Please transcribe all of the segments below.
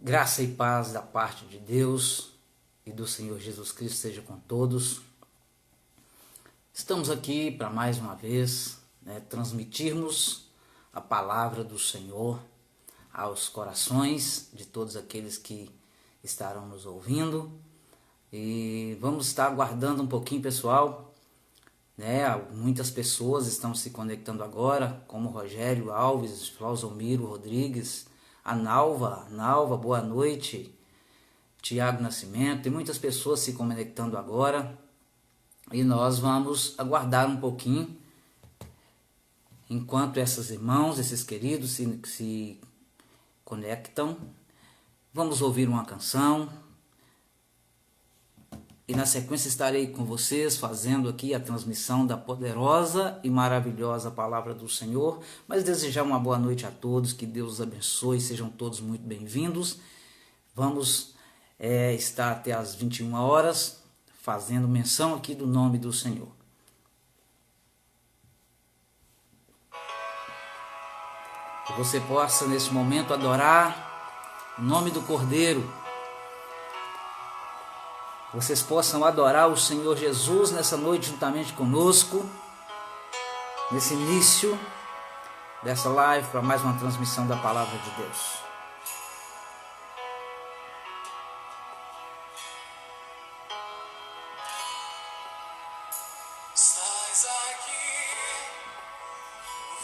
Graça e paz da parte de Deus e do Senhor Jesus Cristo seja com todos. Estamos aqui para mais uma vez transmitirmos a palavra do Senhor aos corações de todos aqueles que estarão nos ouvindo. E vamos estar aguardando um pouquinho, pessoal. Muitas pessoas estão se conectando agora, como Rogério Alves, Flauzomiro Rodrigues, a Nalva, boa noite, Tiago Nascimento, tem muitas pessoas se conectando agora e nós vamos aguardar um pouquinho enquanto esses irmãos, esses queridos se conectam. Vamos ouvir uma canção e na sequência estarei com vocês fazendo aqui a transmissão da poderosa e maravilhosa palavra do Senhor. Mas desejar uma boa noite a todos, que Deus os abençoe, sejam todos muito bem-vindos. Vamos estar até às 21 horas fazendo menção aqui do nome do Senhor. Que você possa nesse momento adorar o nome do Cordeiro. Vocês possam adorar o Senhor Jesus nessa noite juntamente conosco, nesse início dessa live para mais uma transmissão da Palavra de Deus. Estás aqui,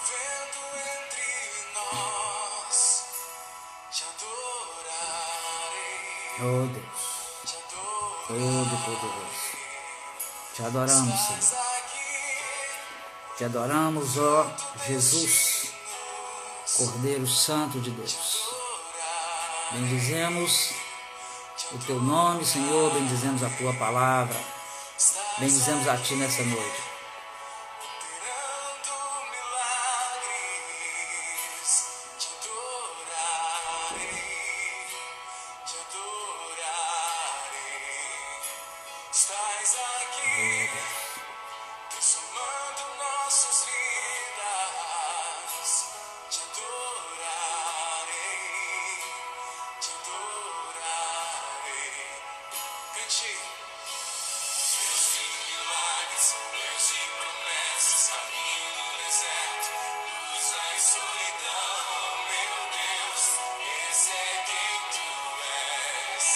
vendo entre nós, te adorarei. Oh Deus. Todo-Poderoso, te adoramos, Senhor, te adoramos, ó Jesus, Cordeiro Santo de Deus, bendizemos o teu nome, Senhor, bendizemos a tua palavra, bendizemos a ti nessa noite. Estás aqui, transformando nossas vidas. Te adorarei, te adorarei. Cante. Deus de milagres, Deus de promessas, caminho no deserto, luz na escuridão. Meu Deus, esse é quem tu és.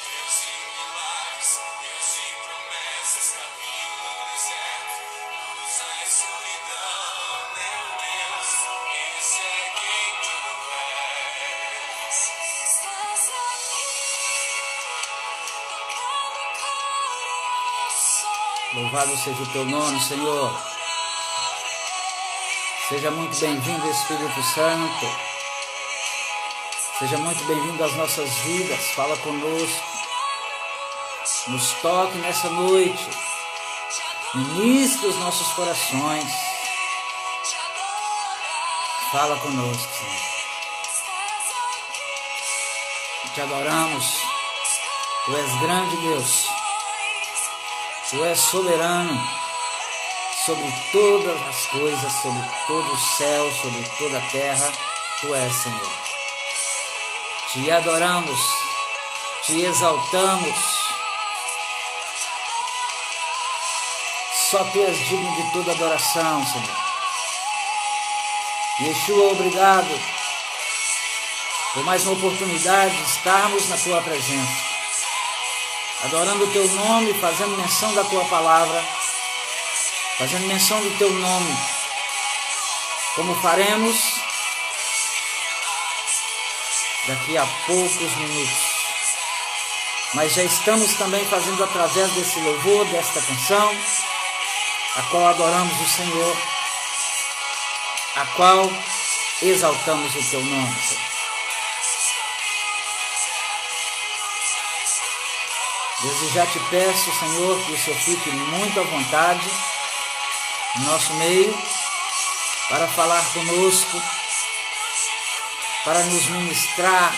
Deus de milagres, Deus de promessas, caminho no deserto, luz na escuridão. Meu Deus, esse é quem tu és. Estás aqui, tocando corações. Louvado seja o teu nome, Senhor. Seja muito bem-vindo, Espírito Santo. Seja muito bem-vindo às nossas vidas. Fala conosco. Nos toque nessa noite. Ministre os nossos corações. Fala conosco, Senhor. Te adoramos. Tu és grande, Deus. Tu és soberano sobre todas as coisas, sobre todo o céu, sobre toda a terra. Tu és, Senhor. Te adoramos, te exaltamos. Só tu és digno de toda adoração, Senhor. Yeshua, obrigado por mais uma oportunidade de estarmos na tua presença, adorando o teu nome, fazendo menção da tua palavra, fazendo menção do teu nome, como faremos daqui a poucos minutos. Mas já estamos também fazendo através desse louvor, desta canção, a qual adoramos o Senhor, a qual exaltamos o teu nome, Senhor. Desde já te peço, Senhor, que o Senhor fique muito à vontade no nosso meio, para falar conosco, para nos ministrar.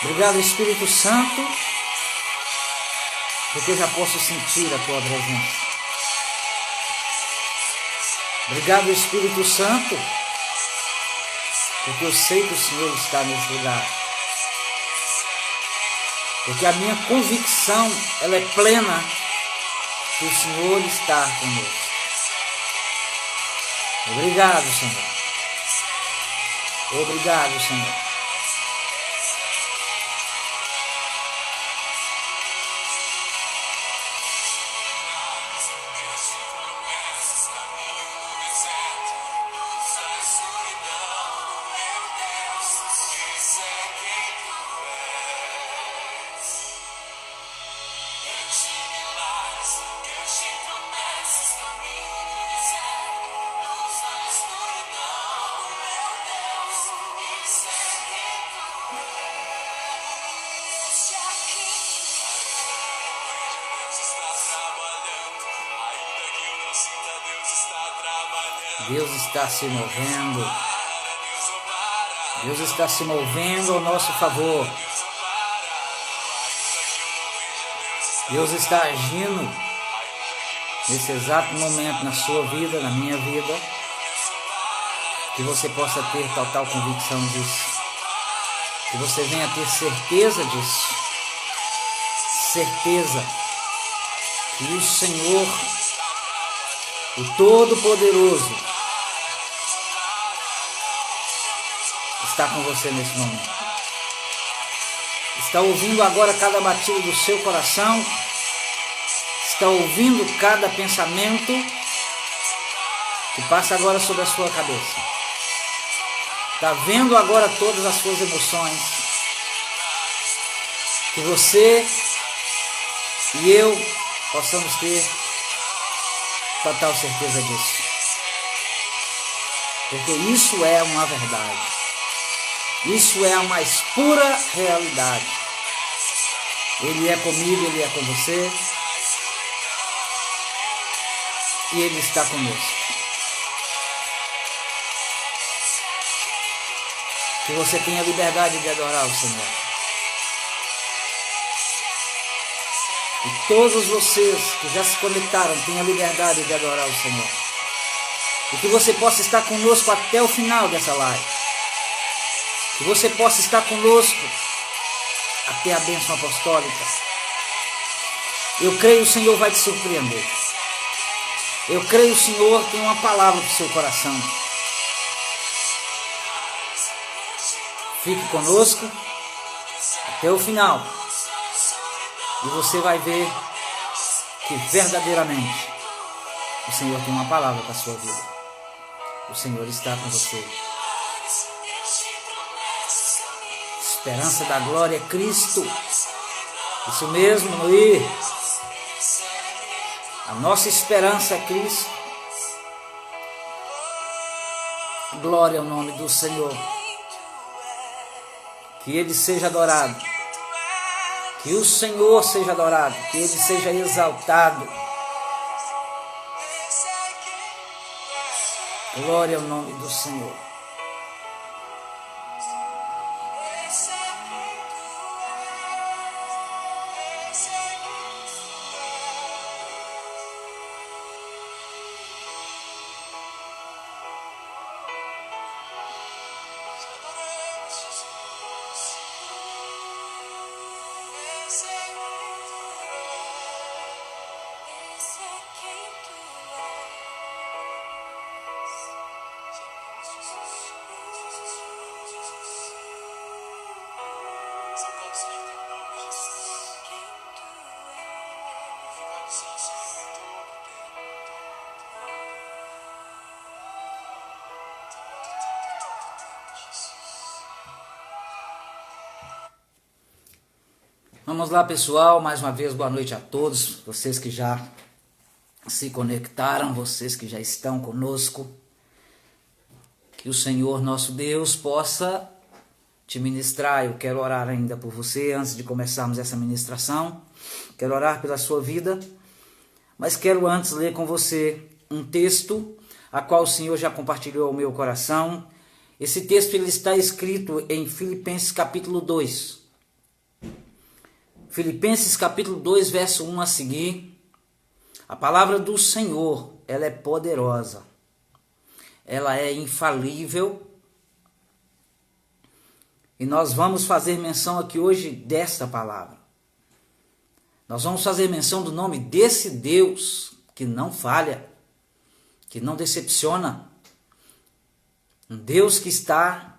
Obrigado, Espírito Santo, porque eu já posso sentir a tua presença. Obrigado, Espírito Santo, porque eu sei que o Senhor está nesse lugar. Porque a minha convicção, ela é plena que o Senhor está conosco. Obrigado, Senhor. Obrigado, Senhor. Deus está se movendo. Deus está se movendo ao nosso favor. Deus está agindo nesse exato momento na sua vida, na minha vida. Que você possa ter total convicção disso. Que você venha ter certeza disso. Certeza que o Senhor, o Todo-Poderoso, está com você nesse momento. Está ouvindo agora cada batida do seu coração. Está ouvindo cada pensamento que passa agora sobre a sua cabeça. Está vendo agora todas as suas emoções. Que você e eu possamos ter total certeza disso. Porque isso é uma verdade. Isso é a mais pura realidade. Ele é comigo, Ele é com você. E Ele está conosco. Que você tenha liberdade de adorar o Senhor. E todos vocês que já se conectaram tenham liberdade de adorar o Senhor. E que você possa estar conosco até o final dessa live. Que você possa estar conosco até a bênção apostólica. Eu creio que o Senhor vai te surpreender. Eu creio que o Senhor tem uma palavra para o seu coração. Fique conosco até o final. E você vai ver que verdadeiramente o Senhor tem uma palavra para a sua vida. O Senhor está com você. Esperança da glória é Cristo. Isso mesmo, Noí. A nossa esperança é Cristo. Glória ao nome do Senhor. Que Ele seja adorado. Que o Senhor seja adorado. Que Ele seja exaltado. Glória ao nome do Senhor. Vamos lá, pessoal, mais uma vez boa noite a todos, vocês que já se conectaram, vocês que já estão conosco. Que o Senhor nosso Deus possa te ministrar. Eu quero orar ainda por você antes de começarmos essa ministração. Quero orar pela sua vida, mas quero antes ler com você um texto a qual o Senhor já compartilhou ao meu coração. Esse texto ele está escrito em Filipenses capítulo 2. Filipenses capítulo 2, verso 1 a seguir. A palavra do Senhor, ela é poderosa. ela é infalível. E nós vamos fazer menção aqui hoje desta palavra. Nós vamos fazer menção do nome desse Deus que não falha, que não decepciona. Um Deus que está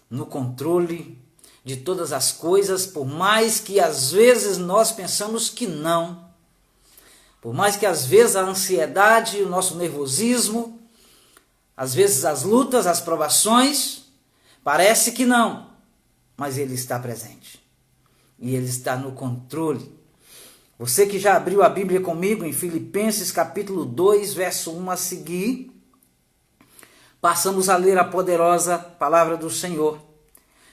no controle de todas as coisas, por mais que às vezes nós pensamos que não. Por mais que às vezes a ansiedade, o nosso nervosismo, às vezes as lutas, as provações, parece que não, mas Ele está presente. E Ele está no controle. Você que já abriu a Bíblia comigo em Filipenses capítulo 2, verso 1 a seguir, passamos a ler a poderosa palavra do Senhor.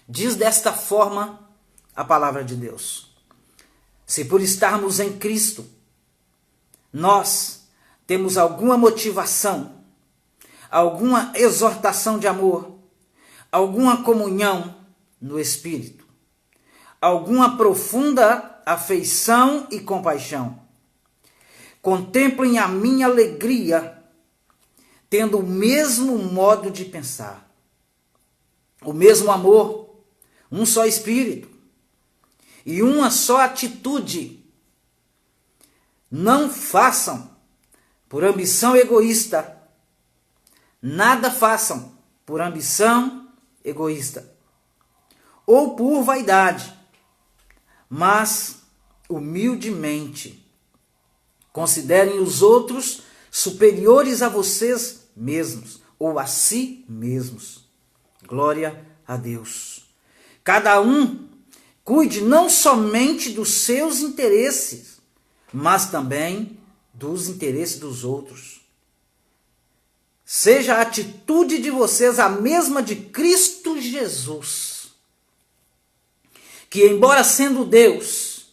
Diz desta forma a palavra de Deus: se por estarmos em Cristo, nós temos alguma motivação, alguma exortação de amor, alguma comunhão no Espírito, alguma profunda afeição e compaixão, contemplem a minha alegria, tendo o mesmo modo de pensar, o mesmo amor, um só Espírito e uma só atitude. Não façam por ambição egoísta, nada façam por ambição egoísta ou por vaidade, mas humildemente considerem os outros superiores a vocês mesmos ou a si mesmos. Glória a Deus. Cada um cuide não somente dos seus interesses, mas também dos interesses dos outros. Seja a atitude de vocês a mesma de Cristo Jesus, que, embora sendo Deus,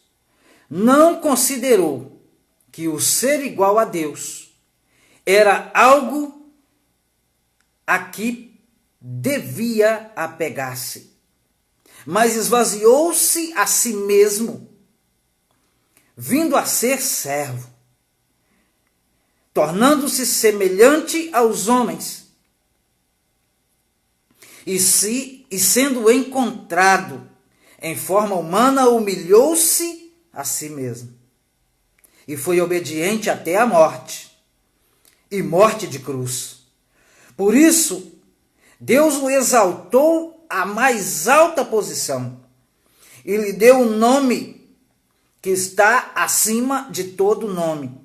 não considerou que o ser igual a Deus era algo a que devia apegar-se, mas esvaziou-se a si mesmo, vindo a ser servo, tornando-se semelhante aos homens, e sendo encontrado em forma humana, humilhou-se a si mesmo, e foi obediente até a morte, e morte de cruz. Por isso, Deus o exaltou à mais alta posição, e lhe deu um nome que está acima de todo nome,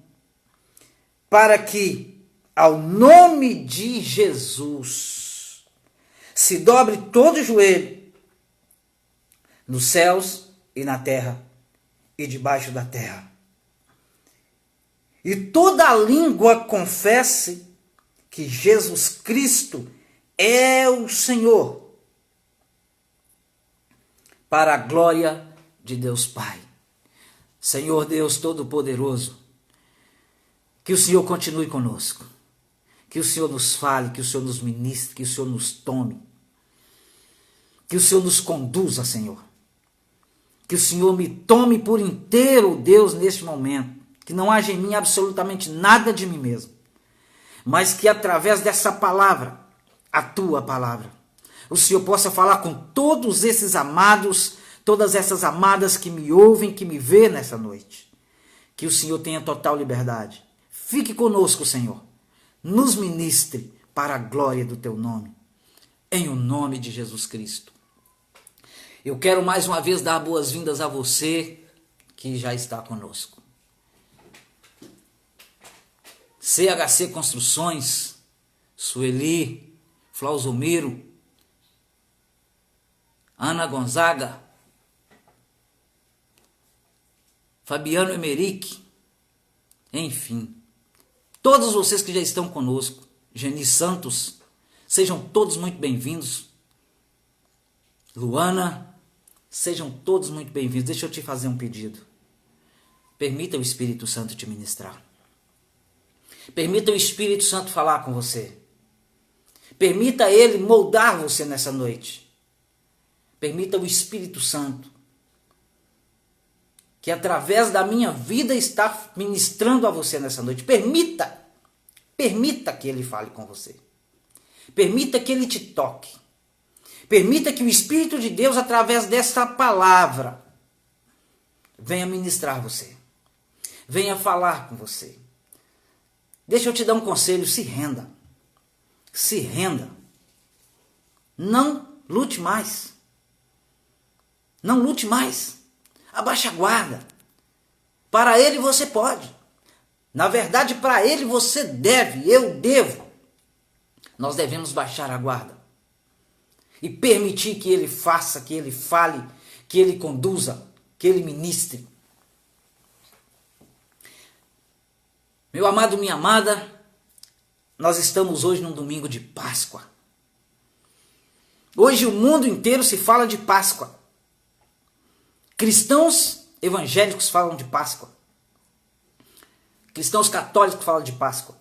para que, ao nome de Jesus, se dobre todo joelho, nos céus e na terra e debaixo da terra, e toda língua confesse que Jesus Cristo é o Senhor, para a glória de Deus Pai. Senhor Deus Todo-Poderoso, que o Senhor continue conosco, que o Senhor nos fale, que o Senhor nos ministre, que o Senhor nos tome, que o Senhor nos conduza, Senhor. Que o Senhor me tome por inteiro, Deus, neste momento. Que não haja em mim absolutamente nada de mim mesmo, mas que através dessa palavra, a tua palavra, o Senhor possa falar com todos esses amados, todas essas amadas que me ouvem, que me vê nessa noite. Que o Senhor tenha total liberdade. Fique conosco, Senhor. Nos ministre para a glória do teu nome. Em o nome de Jesus Cristo. Eu quero mais uma vez dar boas-vindas a você que já está conosco. CHC Construções, Sueli, Flauzomiro, Ana Gonzaga, Fabiano Emerick, enfim, todos vocês que já estão conosco, Geni Santos, sejam todos muito bem-vindos. Luana, sejam todos muito bem-vindos. Deixa eu te fazer um pedido. Permita o Espírito Santo te ministrar. Permita o Espírito Santo falar com você. Permita ele moldar você nessa noite. Permita o Espírito Santo, que através da minha vida está ministrando a você nessa noite. Permita que ele fale com você. Permita que Ele te toque. Permita que o Espírito de Deus, através dessa palavra, venha ministrar você. Venha falar com você. Deixa eu te dar um conselho, se renda. Se renda. Não lute mais. Não lute mais. Abaixe a guarda. Para Ele você pode. Na verdade, para Ele você deve, eu devo. Nós devemos baixar a guarda. E permitir que Ele faça, que Ele fale, que Ele conduza, que Ele ministre. Meu amado, minha amada, nós estamos hoje num domingo de Páscoa. Hoje o mundo inteiro se fala de Páscoa. Cristãos evangélicos falam de Páscoa. Cristãos católicos falam de Páscoa.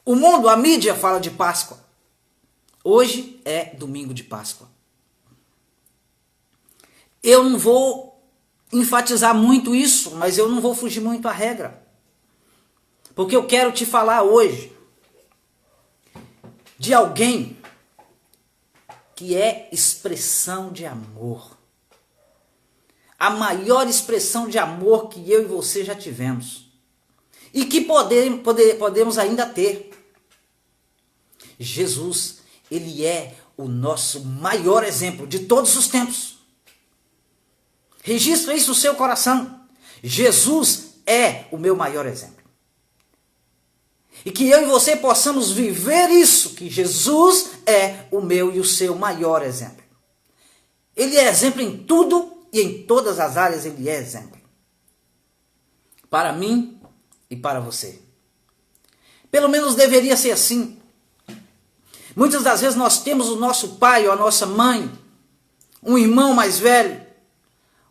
O mundo, a mídia fala de Páscoa. Hoje é domingo de Páscoa. Eu não vou enfatizar muito isso, mas eu não vou fugir muito à regra. Porque eu quero te falar hoje de alguém que é expressão de amor. A maior expressão de amor que eu e você já tivemos. E que podemos ainda ter. Jesus, Ele é o nosso maior exemplo de todos os tempos. Registra isso no seu coração. Jesus é o meu maior exemplo. E que eu e você possamos viver isso, que Jesus é o meu e o seu maior exemplo. Ele é exemplo em tudo e em todas as áreas Ele é exemplo. Para mim e para você. Pelo menos deveria ser assim. Muitas das vezes nós temos o nosso pai ou a nossa mãe, um irmão mais velho.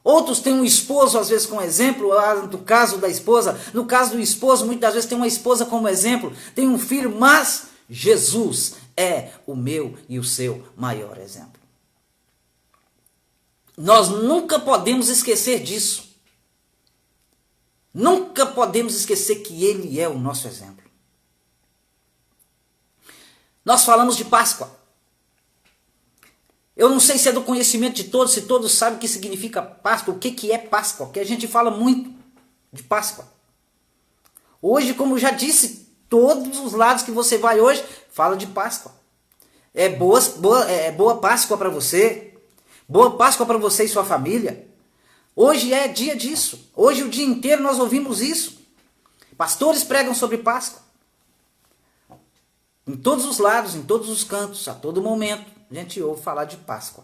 Outros têm um esposo, às vezes, como exemplo, no caso da esposa. No caso do esposo, muitas das vezes tem uma esposa como exemplo, tem um filho, mas Jesus é o meu e o seu maior exemplo. Nós nunca podemos esquecer disso. Nunca podemos esquecer que Ele é o nosso exemplo. Nós falamos de Páscoa. Eu não sei se é do conhecimento de todos, se todos sabem o que significa Páscoa, o que é Páscoa, porque a gente fala muito de Páscoa. Hoje, como eu já disse, todos os lados que você vai hoje, fala de Páscoa. É boa Páscoa para você, boa Páscoa para você e sua família. Hoje é dia disso, hoje o dia inteiro nós ouvimos isso. Pastores pregam sobre Páscoa. Em todos os lados, em todos os cantos, a todo momento. A gente ouve falar de Páscoa.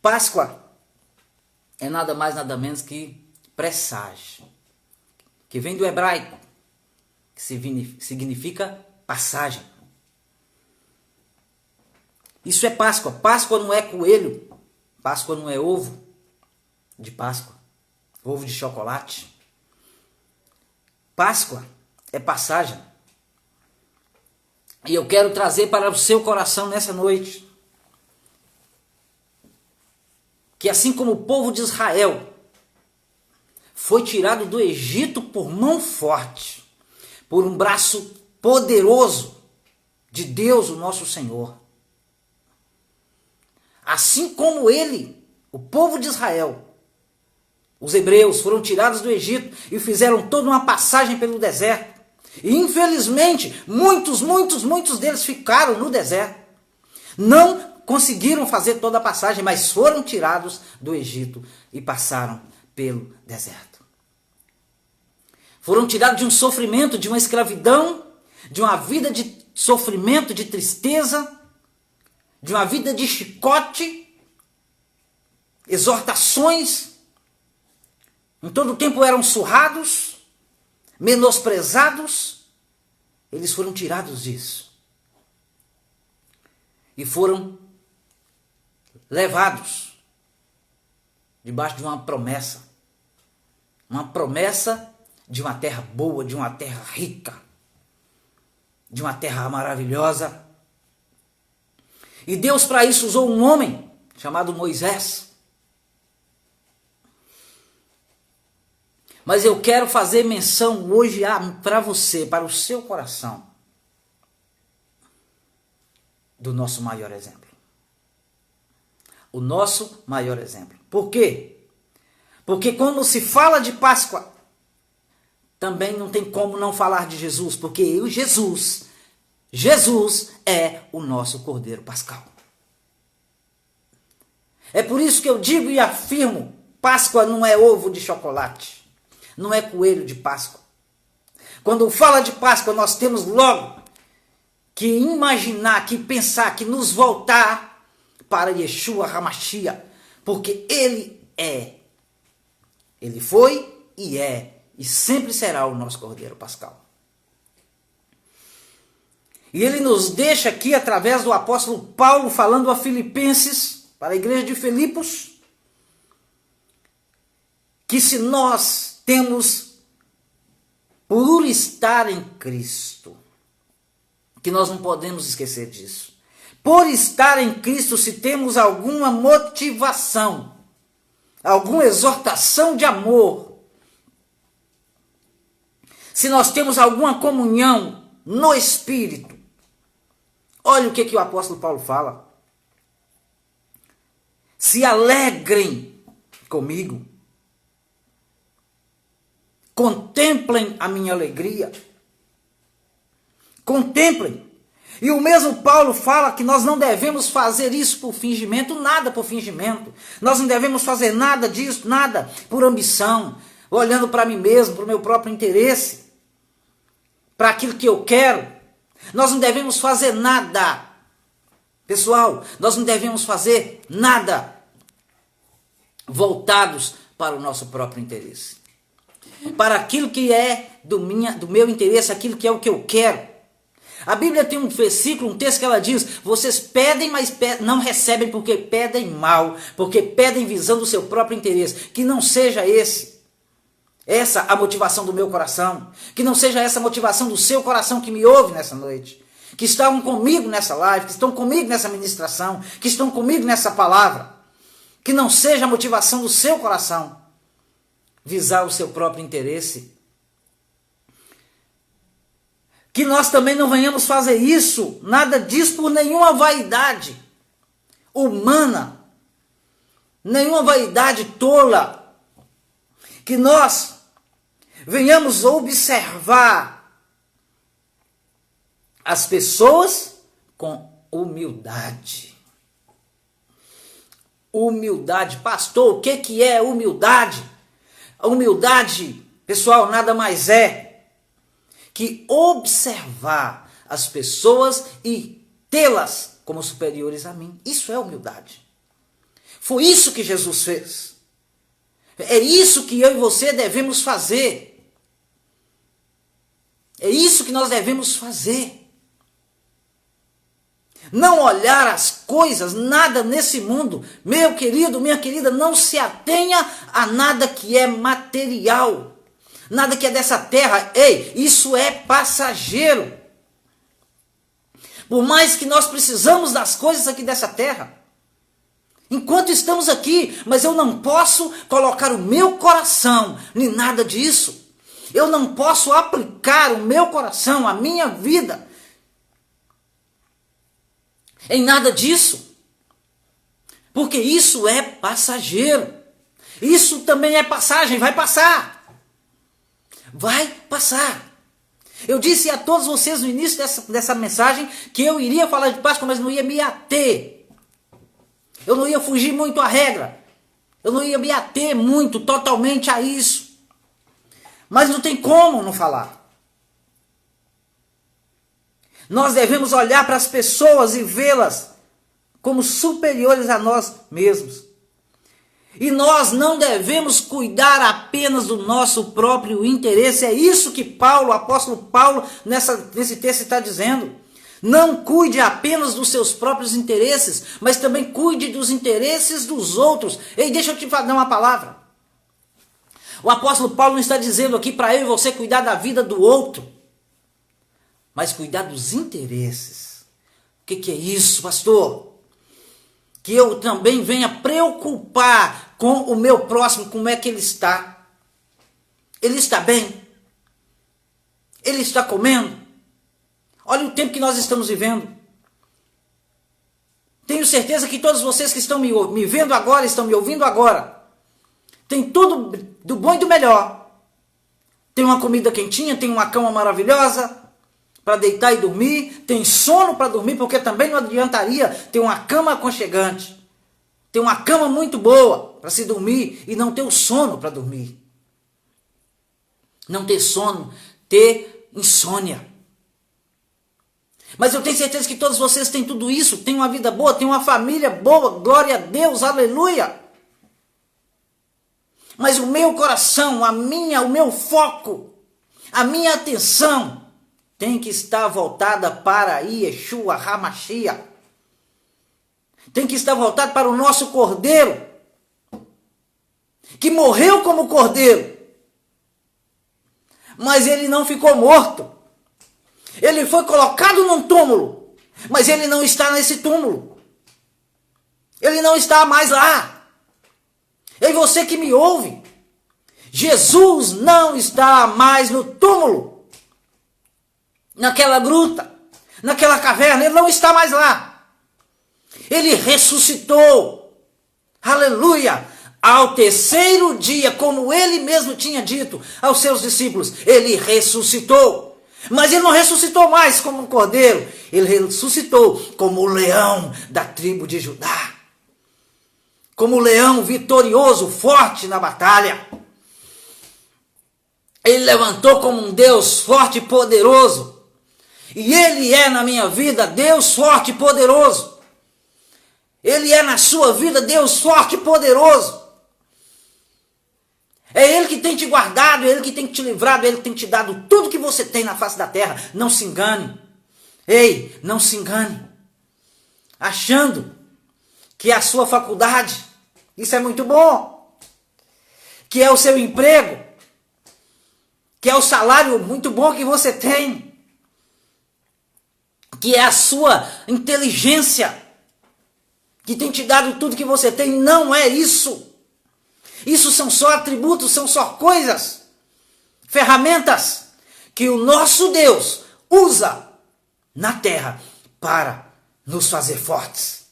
Páscoa é nada mais, nada menos que presságio, que vem do hebraico, que significa passagem. Isso é Páscoa. Páscoa não é coelho, Páscoa não é ovo de Páscoa, ovo de chocolate. Páscoa é passagem. E eu quero trazer para o seu coração nessa noite que assim como o povo de Israel foi tirado do Egito por mão forte, por um braço poderoso de Deus, o nosso Senhor, assim como o povo de Israel, os hebreus foram tirados do Egito e fizeram toda uma passagem pelo deserto. E infelizmente, muitos deles ficaram no deserto. Não conseguiram fazer toda a passagem, mas foram tirados do Egito e passaram pelo deserto. Foram tirados de um sofrimento, de uma escravidão, de uma vida de sofrimento, de tristeza, de uma vida de chicote, exortações. Em todo o tempo eram surrados, menosprezados. Eles foram tirados disso. E foram levados debaixo de uma promessa. Uma promessa de uma terra boa, de uma terra rica, de uma terra maravilhosa. E Deus para isso usou um homem chamado Moisés. Mas eu quero fazer menção hoje para você, para o seu coração, do nosso maior exemplo. O nosso maior exemplo. Por quê? Porque quando se fala de Páscoa, também não tem como não falar de Jesus, porque Jesus é o nosso Cordeiro Pascal. É por isso que eu digo e afirmo, Páscoa não é ovo de chocolate, não é coelho de Páscoa. Quando fala de Páscoa, nós temos logo que imaginar, que pensar, que nos voltar para Yeshua HaMashiach, porque Ele foi e é, e sempre será o nosso Cordeiro Pascal. E ele nos deixa aqui, através do apóstolo Paulo, falando a Filipenses, para a igreja de Filipos, que se nós temos, por estar em Cristo, que nós não podemos esquecer disso, por estar em Cristo, se temos alguma motivação, alguma exortação de amor, se nós temos alguma comunhão no Espírito, olha o que o apóstolo Paulo fala. Se alegrem comigo. Contemplem a minha alegria. Contemplem. E o mesmo Paulo fala que nós não devemos fazer isso por fingimento, nada por fingimento. Nós não devemos fazer nada disso, nada por ambição, olhando para mim mesmo, para o meu próprio interesse, para aquilo que eu quero. Nós não devemos fazer nada. Pessoal, nós não devemos fazer nada voltados para o nosso próprio interesse. Para aquilo que é do meu interesse, aquilo que é o que eu quero. A Bíblia tem um versículo, um texto que ela diz: vocês pedem, mas não recebem porque pedem mal, porque pedem visando o seu próprio interesse. Que não seja essa a motivação do meu coração, que não seja essa a motivação do seu coração que me ouve nessa noite, que estão comigo nessa live, que estão comigo nessa ministração, que estão comigo nessa palavra, que não seja a motivação do seu coração visar o seu próprio interesse, que nós também não venhamos fazer isso, nada disso por nenhuma vaidade humana, nenhuma vaidade tola, que nós venhamos observar as pessoas com humildade. Humildade, pastor, o que é humildade? A humildade, pessoal, nada mais é que observar as pessoas e tê-las como superiores a mim. Isso é humildade. Foi isso que Jesus fez. É isso que eu e você devemos fazer. É isso que nós devemos fazer. Não olhar as coisas, nada nesse mundo. Meu querido, minha querida, não se atenha a nada que é material. Nada que é dessa terra. Ei, isso é passageiro. Por mais que nós precisamos das coisas aqui dessa terra. Enquanto estamos aqui, mas eu não posso colocar o meu coração em nada disso. Eu não posso aplicar o meu coração, a minha vida, em nada disso. Porque isso é passageiro. Isso também é passagem, vai passar. Vai passar. Eu disse a todos vocês no início dessa mensagem que eu iria falar de Páscoa, mas não ia me ater. Eu não ia fugir muito à regra. Eu não ia me ater muito, totalmente a isso. Mas não tem como não falar. Nós devemos olhar para as pessoas e vê-las como superiores a nós mesmos. E nós não devemos cuidar apenas do nosso próprio interesse. É isso que Paulo, o apóstolo Paulo, nesse texto está dizendo. Não cuide apenas dos seus próprios interesses, mas também cuide dos interesses dos outros. Ei, deixa eu te dar uma palavra. O apóstolo Paulo não está dizendo aqui para eu e você cuidar da vida do outro, mas cuidar dos interesses. O que é isso, pastor? Que eu também venha preocupar com o meu próximo, como é que ele está. Ele está bem? Ele está comendo? Olha o tempo que nós estamos vivendo. Tenho certeza que todos vocês que estão me vendo agora, estão me ouvindo agora, tem tudo do bom e do melhor. Tem uma comida quentinha, tem uma cama maravilhosa para deitar e dormir, tem sono para dormir, porque também não adiantaria ter uma cama aconchegante, ter uma cama muito boa para se dormir e não ter o sono para dormir. Não ter sono, ter insônia. Mas eu tenho certeza que todos vocês têm tudo isso, têm uma vida boa, têm uma família boa, glória a Deus, aleluia. Mas o meu coração, o meu foco, a minha atenção tem que estar voltada para Yeshua HaMashiach. Tem que estar voltada para o nosso Cordeiro, que morreu como Cordeiro. Mas ele não ficou morto. Ele foi colocado num túmulo, mas ele não está nesse túmulo. Ele não está mais lá. E você que me ouve, Jesus não está mais no túmulo, naquela gruta, naquela caverna, ele não está mais lá. Ele ressuscitou, aleluia, ao terceiro dia, como ele mesmo tinha dito aos seus discípulos, ele ressuscitou. Mas ele não ressuscitou mais como um cordeiro, ele ressuscitou como o leão da tribo de Judá. Como o leão vitorioso, forte na batalha. Ele levantou como um Deus forte e poderoso. E ele é na minha vida Deus forte e poderoso. Ele é na sua vida Deus forte e poderoso. É Ele que tem te guardado, é Ele que tem te livrado, é Ele que tem te dado tudo que você tem na face da terra. Não se engane. Ei, não se engane. Achando que é a sua faculdade, isso é muito bom. Que é o seu emprego, que é o salário muito bom que você tem. Que é a sua inteligência, que tem te dado tudo que você tem. Não é isso. Isso são só atributos, são só coisas, ferramentas que o nosso Deus usa na terra para nos fazer fortes,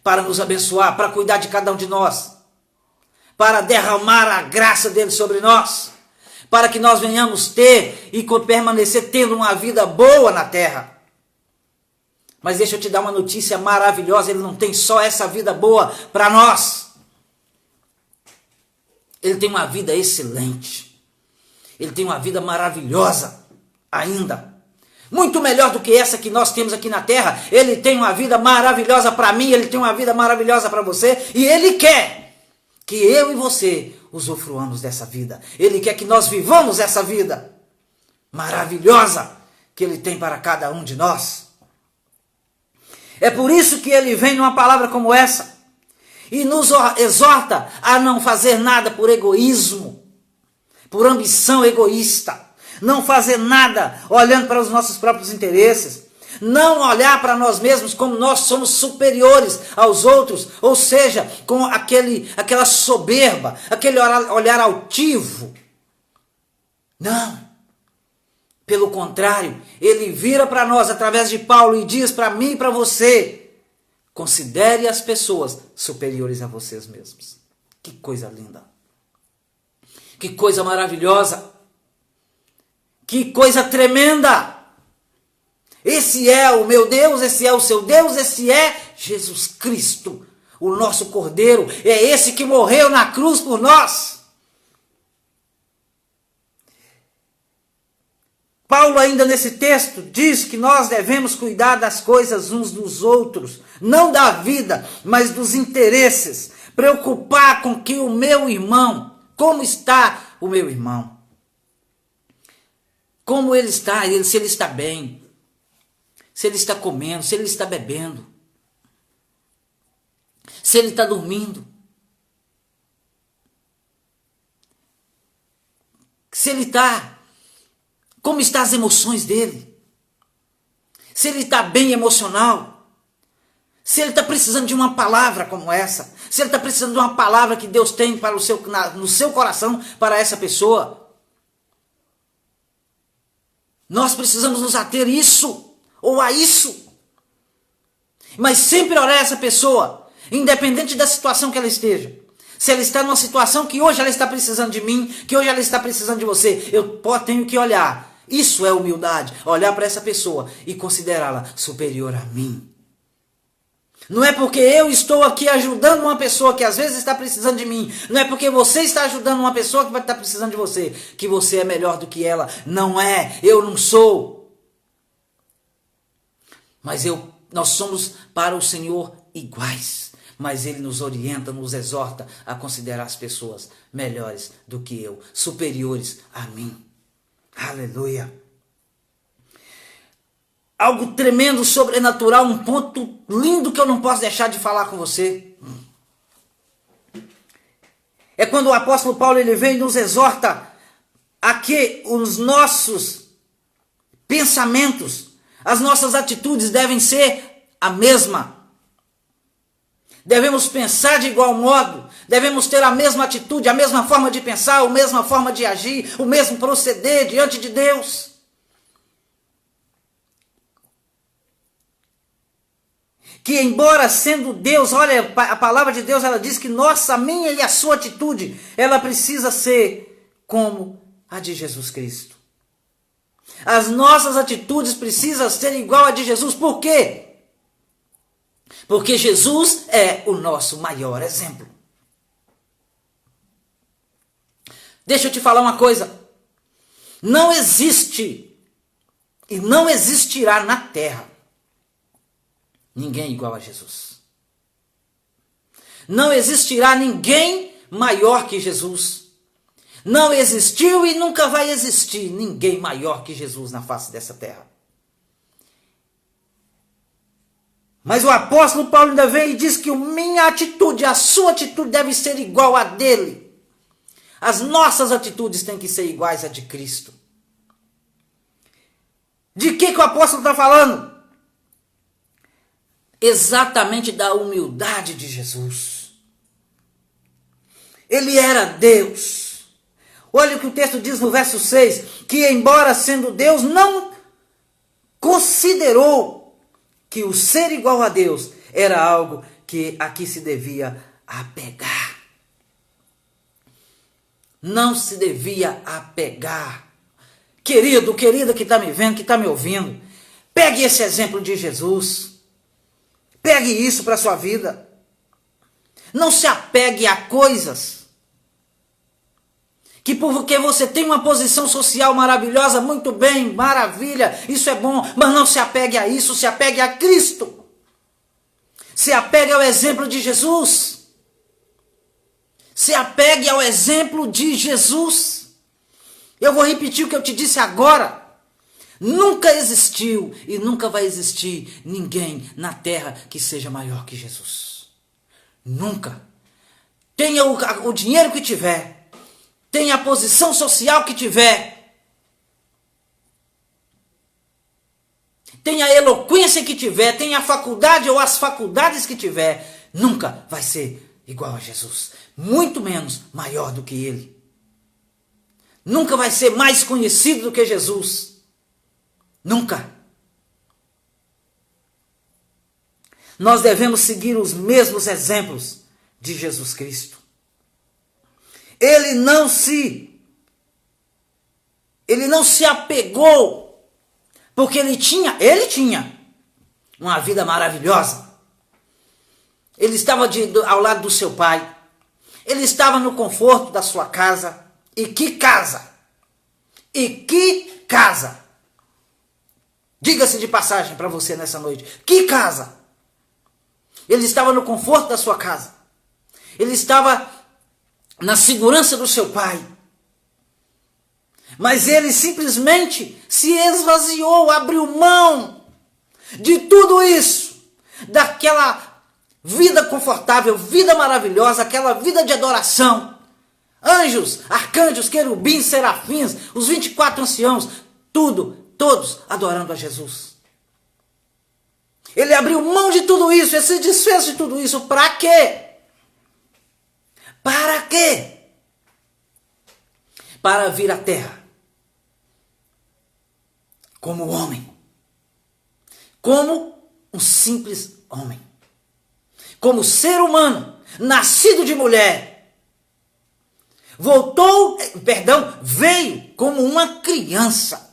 para nos abençoar, para cuidar de cada um de nós, para derramar a graça dele sobre nós, para que nós venhamos ter e permanecer tendo uma vida boa na terra. Mas deixa eu te dar uma notícia maravilhosa, ele não tem só essa vida boa para nós. Ele tem uma vida excelente. Ele tem uma vida maravilhosa ainda. Muito melhor do que essa que nós temos aqui na terra. Ele tem uma vida maravilhosa para mim, ele tem uma vida maravilhosa para você. E ele quer que eu e você usufruamos dessa vida. Ele quer que nós vivamos essa vida maravilhosa que ele tem para cada um de nós. É por isso que ele vem numa palavra como essa e nos exorta a não fazer nada por egoísmo, por ambição egoísta. Não fazer nada olhando para os nossos próprios interesses. Não olhar para nós mesmos como nós somos superiores aos outros. Ou seja, com aquela soberba, aquele olhar altivo. Não. Pelo contrário, ele vira para nós através de Paulo e diz para mim e para você: considere as pessoas superiores a vocês mesmos. Que coisa linda. Que coisa maravilhosa. Que coisa tremenda. Esse é o meu Deus, esse é o seu Deus, esse é Jesus Cristo, o nosso Cordeiro. É esse que morreu na cruz por nós. Paulo ainda nesse texto diz que nós devemos cuidar das coisas uns dos outros, não da vida, mas dos interesses. Preocupar com que o meu irmão, como está o meu irmão? Como ele está, se ele está bem, se ele está comendo, se ele está bebendo, se ele está dormindo, se ele está... Como estão as emoções dele? Se ele está bem emocional? Se ele está precisando de uma palavra como essa? Se ele está precisando de uma palavra que Deus tem para no seu coração para essa pessoa? Nós precisamos nos ater a isso, ou a isso. Mas sempre orar essa pessoa, independente da situação que ela esteja. Se ela está numa situação que hoje ela está precisando de mim, que hoje ela está precisando de você, eu tenho que olhar. Isso é humildade, olhar para essa pessoa e considerá-la superior a mim. Não é porque eu estou aqui ajudando uma pessoa que às vezes está precisando de mim, não é porque você está ajudando uma pessoa que vai estar precisando de você, que você é melhor do que ela. Não é, eu não sou. Mas nós somos para o Senhor iguais. Mas Ele nos orienta, nos exorta a considerar as pessoas melhores do que eu, superiores a mim. Aleluia. Algo tremendo, sobrenatural, um ponto lindo que eu não posso deixar de falar com você. É quando o apóstolo Paulo ele vem e nos exorta a que os nossos pensamentos, as nossas atitudes devem ser a mesma. Devemos pensar de igual modo, devemos ter a mesma atitude, a mesma forma de pensar, a mesma forma de agir, o mesmo proceder diante de Deus. Que embora sendo Deus, olha, a palavra de Deus, ela diz que a minha e a sua atitude, ela precisa ser como a de Jesus Cristo. As nossas atitudes precisam ser igual a de Jesus. Por quê? Porque Jesus é o nosso maior exemplo. Deixa eu te falar uma coisa. Não existe e não existirá na terra ninguém igual a Jesus. Não existirá ninguém maior que Jesus. Não existiu e nunca vai existir ninguém maior que Jesus na face dessa terra. Mas o apóstolo Paulo ainda vem e diz que a minha atitude, a sua atitude deve ser igual a dele. As nossas atitudes têm que ser iguais a de Cristo. De que o apóstolo está falando? Exatamente da humildade de Jesus. Ele era Deus. Olha o que o texto diz no verso 6, que embora sendo Deus, não considerou que o ser igual a Deus era algo que a que se devia apegar. Não se devia apegar. Querido, querida que está me vendo, que está me ouvindo, pegue esse exemplo de Jesus. Pegue isso para a sua vida. Não se apegue a coisas que porque você tem uma posição social maravilhosa, muito bem, maravilha, isso é bom, mas não se apegue a isso, se apegue a Cristo. Se apegue ao exemplo de Jesus. Se apegue ao exemplo de Jesus. Eu vou repetir o que eu te disse agora. Nunca existiu e nunca vai existir ninguém na terra que seja maior que Jesus. Nunca. Tenha o dinheiro que tiver. Tenha a posição social que tiver. Tenha a eloquência que tiver. Tenha a faculdade ou as faculdades que tiver. Nunca vai ser igual a Jesus. Muito menos maior do que Ele. Nunca vai ser mais conhecido do que Jesus. Nunca. Nós devemos seguir os mesmos exemplos de Jesus Cristo. Ele não se apegou, porque ele tinha uma vida maravilhosa. Ele estava ao lado do seu pai. Ele estava no conforto da sua casa. E que casa! E que casa! Diga-se de passagem para você nessa noite. Que casa! Ele estava no conforto da sua casa. Ele estava na segurança do seu pai. Mas ele simplesmente se esvaziou, abriu mão de tudo isso, daquela vida confortável, vida maravilhosa, aquela vida de adoração. Anjos, arcanjos, querubins, serafins, os 24 anciãos, todos adorando a Jesus. Ele abriu mão de tudo isso, ele se desfez de tudo isso. Para quê? Para quê? Para vir à terra como homem. Como um simples homem. Como ser humano, nascido de mulher, veio como uma criança.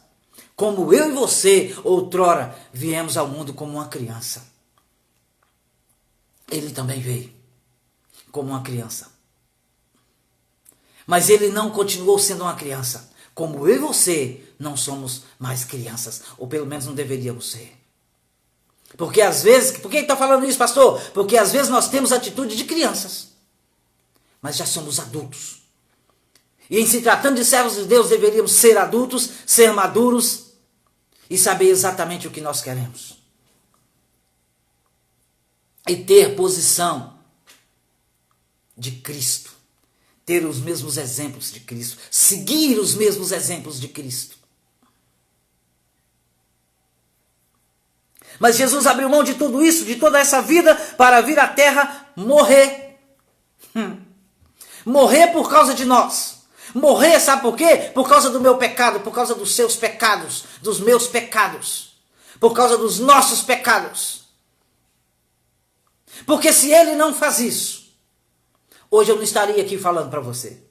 Como eu e você, outrora, viemos ao mundo como uma criança. Ele também veio como uma criança. Mas ele não continuou sendo uma criança. Como eu e você não somos mais crianças. Ou pelo menos não deveríamos ser. Porque às vezes... Por que ele está falando isso, pastor? Porque às vezes nós temos atitude de crianças. Mas já somos adultos. E em se tratando de servos de Deus, deveríamos ser adultos, ser maduros e saber exatamente o que nós queremos. E ter posição de Cristo. Ter os mesmos exemplos de Cristo. Seguir os mesmos exemplos de Cristo. Mas Jesus abriu mão de tudo isso, de toda essa vida, para vir à terra morrer. Morrer por causa de nós. Morrer, sabe por quê? Por causa do meu pecado, por causa dos seus pecados, dos meus pecados. Por causa dos nossos pecados. Porque se ele não faz isso, hoje eu não estaria aqui falando para você.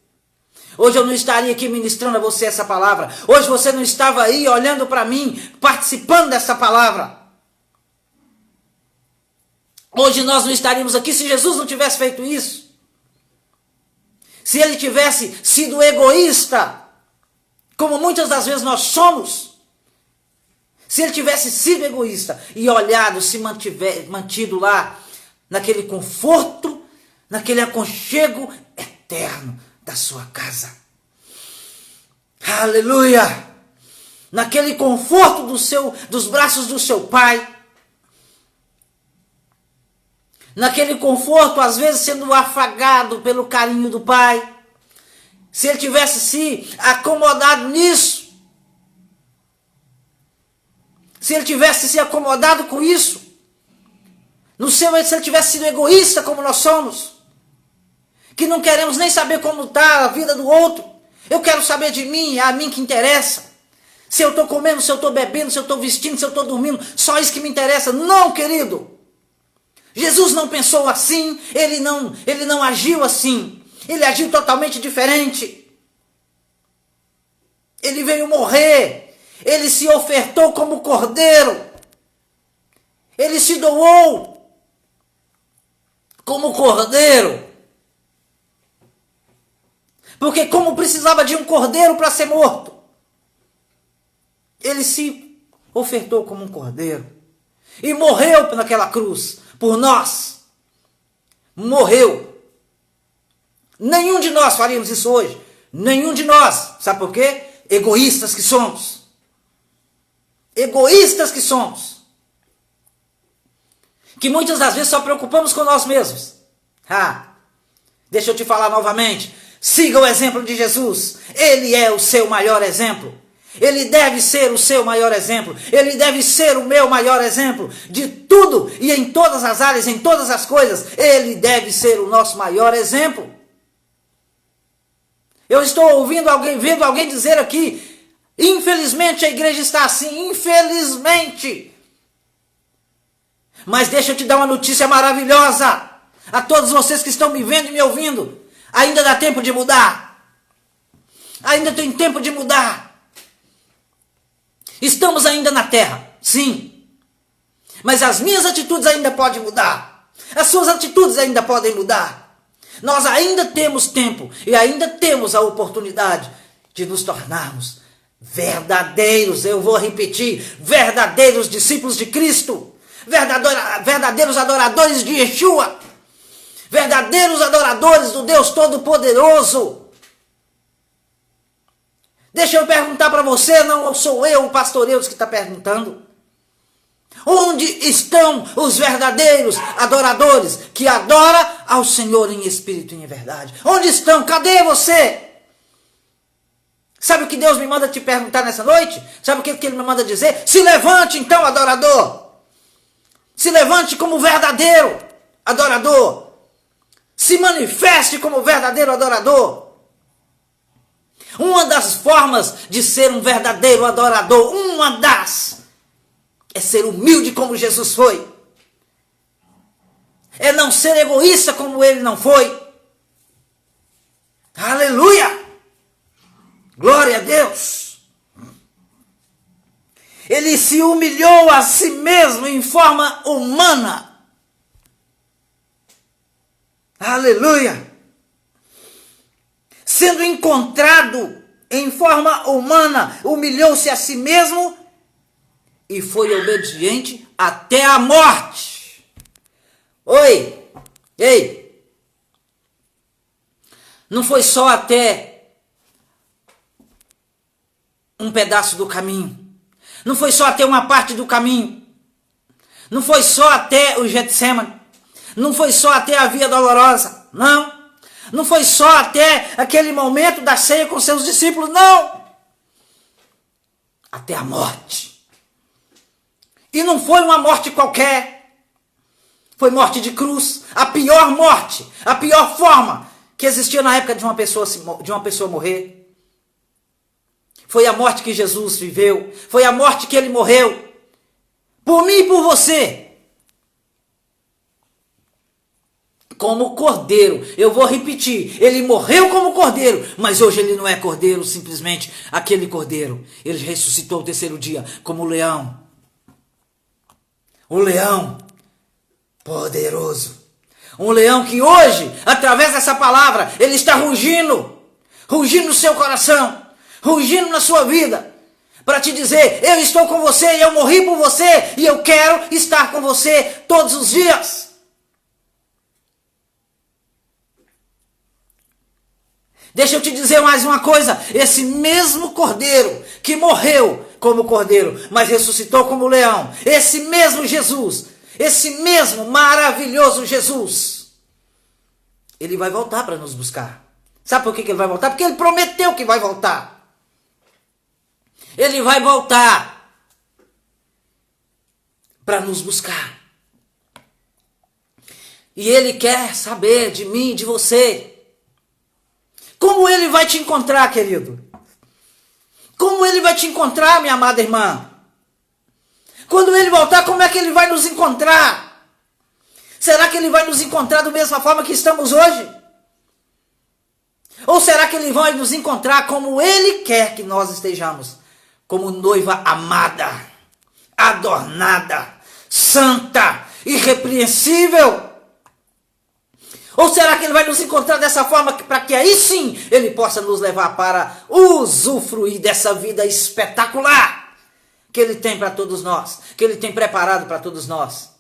Hoje eu não estaria aqui ministrando a você essa palavra. Hoje você não estava aí olhando para mim, participando dessa palavra. Hoje nós não estaríamos aqui se Jesus não tivesse feito isso. Se ele tivesse sido egoísta, como muitas das vezes nós somos. Se ele tivesse sido egoísta e olhado, se mantido lá, naquele conforto, naquele aconchego eterno da sua casa. Aleluia! Naquele conforto dos braços do seu pai. Naquele conforto, às vezes sendo afagado pelo carinho do pai. Se ele tivesse se acomodado nisso. Se ele tivesse se acomodado com isso. Se ele tivesse sido egoísta como nós somos. Que não queremos nem saber como está a vida do outro. Eu quero saber de mim, é a mim que interessa. Se eu estou comendo, se eu estou bebendo, se eu estou vestindo, se eu estou dormindo. Só isso que me interessa. Não, querido. Jesus não pensou assim, ele não agiu assim. Ele agiu totalmente diferente. Ele veio morrer. Ele se ofertou como cordeiro. Ele se doou como cordeiro. Porque como precisava de um cordeiro para ser morto, ele se ofertou como um cordeiro. E morreu naquela cruz. Por nós. Morreu. Nenhum de nós faríamos isso hoje. Nenhum de nós. Sabe por quê? Egoístas que somos. Egoístas que somos. Que muitas das vezes só preocupamos com nós mesmos. Deixa eu te falar novamente. Siga o exemplo de Jesus. Ele é o seu maior exemplo. Ele deve ser o seu maior exemplo. Ele deve ser o meu maior exemplo. De tudo e em todas as áreas, em todas as coisas. Ele deve ser o nosso maior exemplo. Eu estou vendo alguém dizer aqui, infelizmente a igreja está assim, infelizmente. Mas deixa eu te dar uma notícia maravilhosa. A todos vocês que estão me vendo e me ouvindo. Ainda dá tempo de mudar. Ainda tem tempo de mudar. Estamos ainda na terra, sim. Mas as minhas atitudes ainda podem mudar. As suas atitudes ainda podem mudar. Nós ainda temos tempo e ainda temos a oportunidade de nos tornarmos verdadeiros, eu vou repetir, verdadeiros discípulos de Cristo. Verdadeiros adoradores de Yeshua. Verdadeiros adoradores do Deus Todo-Poderoso. Deixa eu perguntar para você, não sou eu, o pastor Eudes, que está perguntando. Onde estão os verdadeiros adoradores que adoram ao Senhor em espírito e em verdade? Onde estão? Cadê você? Sabe o que Deus me manda te perguntar nessa noite? Sabe o que Ele me manda dizer? Se levante então, adorador. Se levante como verdadeiro adorador. Se manifeste como verdadeiro adorador. Uma das formas de ser um verdadeiro adorador, é ser humilde como Jesus foi. É não ser egoísta como ele não foi. Aleluia! Glória a Deus! Ele se humilhou a si mesmo em forma humana. Aleluia! Sendo encontrado em forma humana, humilhou-se a si mesmo e foi obediente até a morte. Oi! Ei! Não foi só até um pedaço do caminho. Não foi só até uma parte do caminho. Não foi só até o Getsemane. Não foi só até a Via Dolorosa. Não. Não foi só até aquele momento da ceia com seus discípulos. Não. Até a morte. E não foi uma morte qualquer. Foi morte de cruz. A pior morte. A pior forma que existia na época de uma pessoa morrer. Foi a morte que Jesus viveu. Foi a morte que ele morreu. Por mim e por você. Como cordeiro. Eu vou repetir. Ele morreu como cordeiro. Mas hoje ele não é cordeiro, simplesmente aquele cordeiro. Ele ressuscitou o terceiro dia como leão. O leão poderoso. Um leão que hoje, através dessa palavra, ele está rugindo. Rugindo no seu coração. Rugindo na sua vida. Para te dizer, eu estou com você e eu morri por você. E eu quero estar com você todos os dias. Deixa eu te dizer mais uma coisa. Esse mesmo cordeiro que morreu como cordeiro, mas ressuscitou como leão. Esse mesmo Jesus. Esse mesmo maravilhoso Jesus. Ele vai voltar para nos buscar. Sabe por que ele vai voltar? Porque ele prometeu que vai voltar. Ele vai voltar para nos buscar. E ele quer saber de mim, de você. Como ele vai te encontrar, querido? Como ele vai te encontrar, minha amada irmã? Quando ele voltar, como é que ele vai nos encontrar? Será que ele vai nos encontrar da mesma forma que estamos hoje? Ou será que ele vai nos encontrar como ele quer que nós estejamos? Como noiva amada, adornada, santa, irrepreensível? Ou será que ele vai nos encontrar dessa forma para que aí sim ele possa nos levar para usufruir dessa vida espetacular que ele tem para todos nós, que ele tem preparado para todos nós,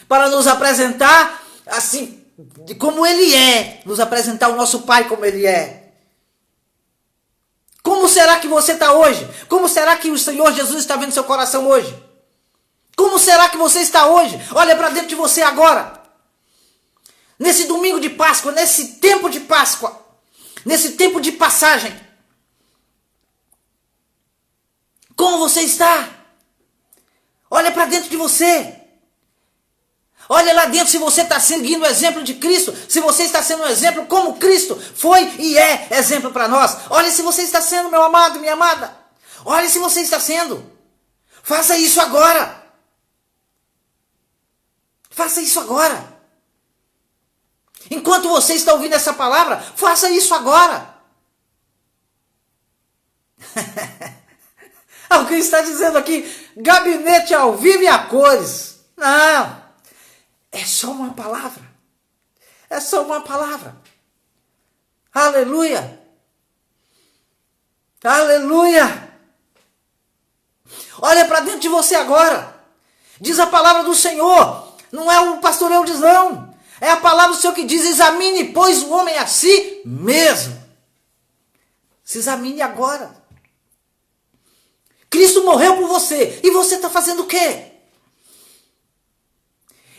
para nos apresentar assim como ele é, nos apresentar o nosso Pai como ele é. Como será que você está hoje? Como será que o Senhor Jesus está vendo seu coração hoje? Como será que você está hoje? Olha para dentro de você agora. Nesse domingo de Páscoa, nesse tempo de Páscoa, nesse tempo de passagem. Como você está? Olha para dentro de você. Olha lá dentro se você está seguindo o exemplo de Cristo. Se você está sendo um exemplo como Cristo foi e é exemplo para nós. Olha se você está sendo, meu amado, minha amada. Olha se você está sendo. Faça isso agora. Faça isso agora. Enquanto você está ouvindo essa palavra, faça isso agora. Alguém está dizendo aqui, gabinete ao vivo e a cores. Não. É só uma palavra. É só uma palavra. Aleluia. Aleluia. Olha para dentro de você agora. Diz a palavra do Senhor. Não é o pastor Eudes, não. É a palavra do Senhor que diz, examine, pois, o homem a si mesmo. Se examine agora. Cristo morreu por você. E você está fazendo o quê?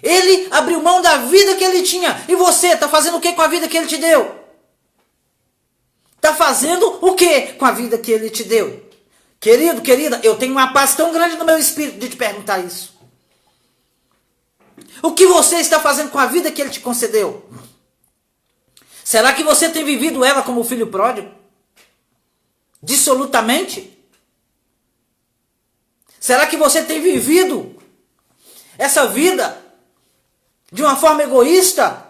Ele abriu mão da vida que ele tinha. E você está fazendo o que com a vida que ele te deu? Está fazendo o que com a vida que ele te deu? Querido, querida, eu tenho uma paz tão grande no meu espírito de te perguntar isso. O que você está fazendo com a vida que ele te concedeu? Será que você tem vivido ela como filho pródigo? Dissolutamente? Será que você tem vivido essa vida de uma forma egoísta,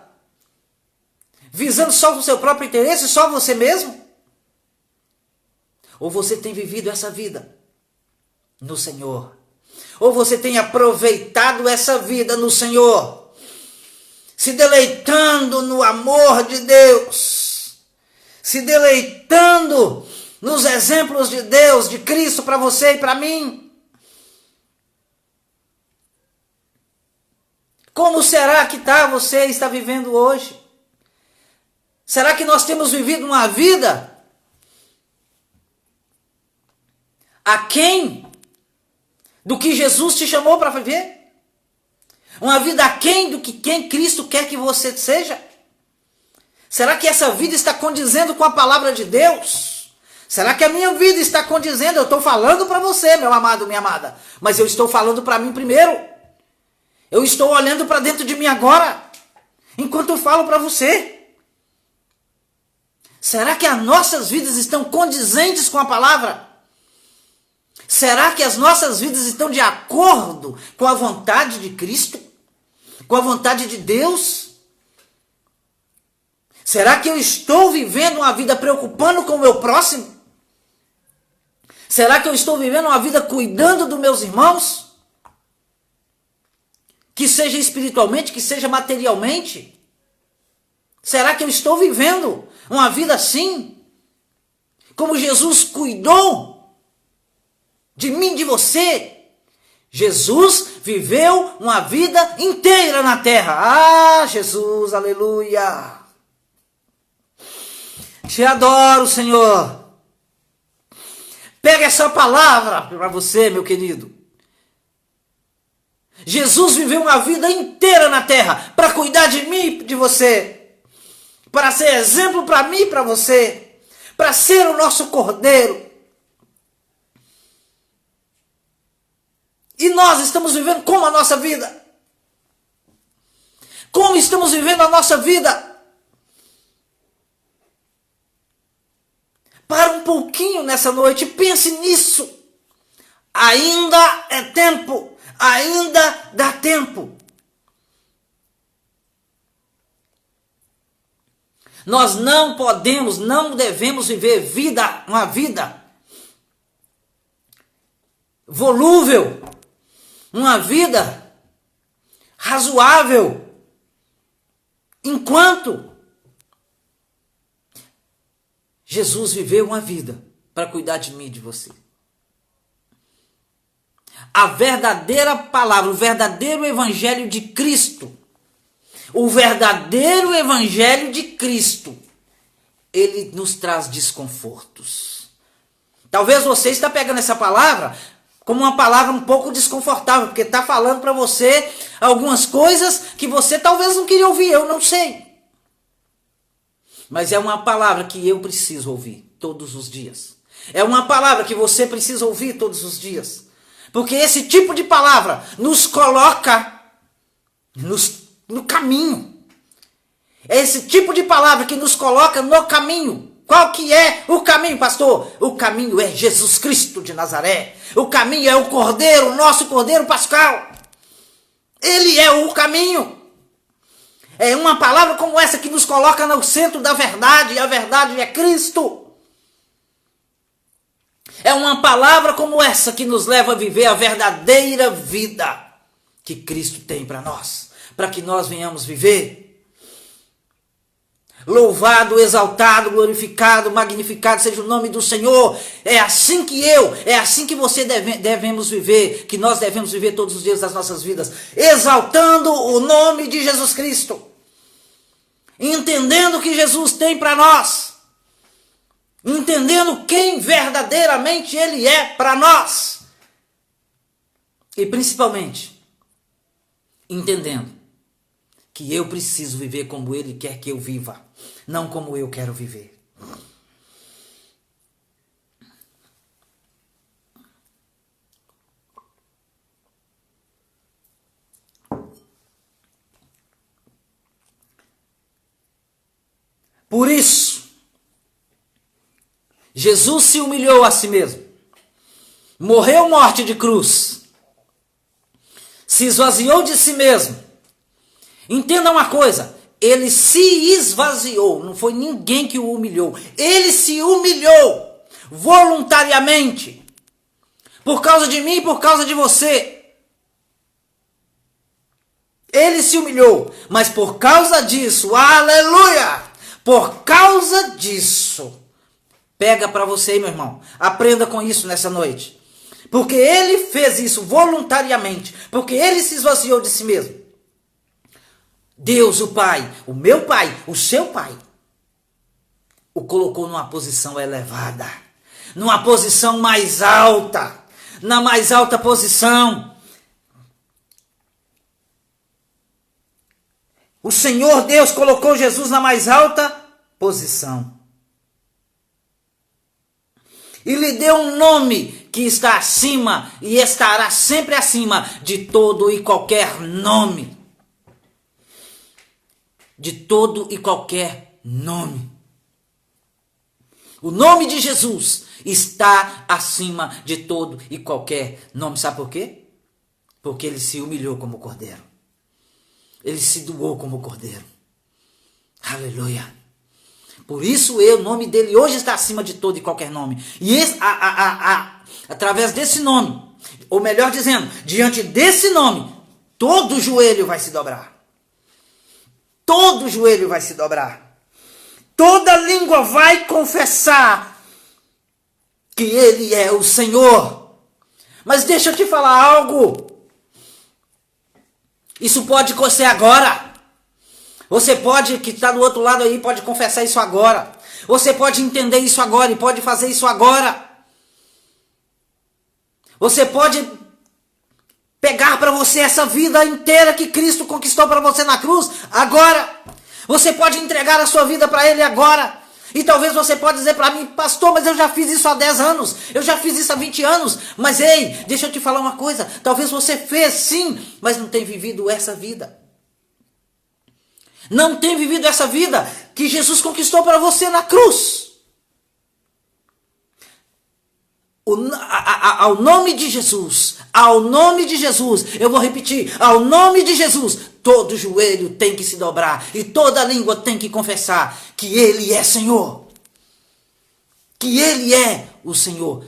visando só o seu próprio interesse, só você mesmo? Ou você tem vivido essa vida no Senhor? Ou você tem aproveitado essa vida no Senhor, se deleitando no amor de Deus, se deleitando nos exemplos de Deus, de Cristo para você e para mim? Como será que você está vivendo hoje? Será que nós temos vivido uma vida aquém do que Jesus te chamou para viver? Uma vida aquém do que quem Cristo quer que você seja? Será que essa vida está condizendo com a palavra de Deus? Será que a minha vida está condizendo? Eu estou falando para você, meu amado, minha amada, mas eu estou falando para mim primeiro. Eu estou olhando para dentro de mim agora, enquanto eu falo para você. Será que as nossas vidas estão condizentes com a palavra? Será que as nossas vidas estão de acordo com a vontade de Cristo? Com a vontade de Deus? Será que eu estou vivendo uma vida preocupando com o meu próximo? Será que eu estou vivendo uma vida cuidando dos meus irmãos? Que seja espiritualmente, que seja materialmente? Será que eu estou vivendo uma vida assim? Como Jesus cuidou de mim, de você? Jesus viveu uma vida inteira na terra. Ah, Jesus, aleluia! Te adoro, Senhor. Pega essa palavra para você, meu querido. Jesus viveu uma vida inteira na terra para cuidar de mim e de você, para ser exemplo para mim e para você, para ser o nosso cordeiro. E nós estamos vivendo como a nossa vida? Como estamos vivendo a nossa vida? Para um pouquinho nessa noite, pense nisso. Ainda é tempo. Ainda dá tempo. Nós não podemos, não devemos viver uma vida volúvel, uma vida razoável, enquanto Jesus viveu uma vida para cuidar de mim e de você. A verdadeira palavra, o verdadeiro evangelho de Cristo, o verdadeiro evangelho de Cristo, ele nos traz desconfortos. Talvez você está pegando essa palavra como uma palavra um pouco desconfortável, porque está falando para você algumas coisas que você talvez não queria ouvir, eu não sei. Mas é uma palavra que eu preciso ouvir todos os dias. É uma palavra que você precisa ouvir todos os dias. Porque esse tipo de palavra nos coloca no caminho. É esse tipo de palavra que nos coloca no caminho. Qual que é o caminho, pastor? O caminho é Jesus Cristo de Nazaré. O caminho é o Cordeiro, o nosso Cordeiro Pascal. Ele é o caminho. É uma palavra como essa que nos coloca no centro da verdade, e a verdade é Cristo. É uma palavra como essa que nos leva a viver a verdadeira vida que Cristo tem para nós, para que nós venhamos viver. Louvado, exaltado, glorificado, magnificado seja o nome do Senhor. É assim que é assim que você devemos viver, que nós devemos viver todos os dias das nossas vidas, exaltando o nome de Jesus Cristo, entendendo o que Jesus tem para nós, entendendo quem verdadeiramente Ele é para nós. E principalmente, entendendo que eu preciso viver como Ele quer que eu viva, não como eu quero viver. Por isso, Jesus se humilhou a si mesmo, morreu morte de cruz, se esvaziou de si mesmo, Entenda uma coisa, ele se esvaziou, não foi ninguém que o humilhou. Ele se humilhou voluntariamente, por causa de mim e por causa de você. Ele se humilhou, mas por causa disso, aleluia, por causa disso, pega para você, meu irmão, aprenda com isso nessa noite. Porque ele fez isso voluntariamente, porque ele se esvaziou de si mesmo. Deus, o Pai, o meu Pai, o seu Pai, o colocou numa posição elevada, numa posição mais alta, na mais alta posição. O Senhor Deus colocou Jesus na mais alta posição. E lhe deu um nome que está acima e estará sempre acima de todo e qualquer nome. De todo e qualquer nome. O nome de Jesus está acima de todo e qualquer nome. Sabe por quê? Porque ele se humilhou como cordeiro. Ele se doou como cordeiro. Aleluia. Por isso o nome dele hoje está acima de todo e qualquer nome. E através desse nome, ou melhor dizendo, diante desse nome, todo joelho vai se dobrar. Todo joelho vai se dobrar. Toda língua vai confessar que ele é o Senhor. Mas deixa eu te falar algo. Isso pode acontecer agora. Você pode, que está do outro lado aí, pode confessar isso agora. Você pode entender isso agora e pode fazer isso agora. Você pode pegar para você essa vida inteira que Cristo conquistou para você na cruz agora. Você pode entregar a sua vida para Ele agora. E talvez você pode dizer para mim, pastor, mas eu já fiz isso há 10 anos, eu já fiz isso há 20 anos. Mas ei, deixa eu te falar uma coisa, talvez você fez sim, mas não tem vivido essa vida. Não tem vivido essa vida que Jesus conquistou para você na cruz. Ao nome de Jesus, eu vou repetir, ao nome de Jesus, todo joelho tem que se dobrar e toda língua tem que confessar que Ele é Senhor. Que Ele é o Senhor.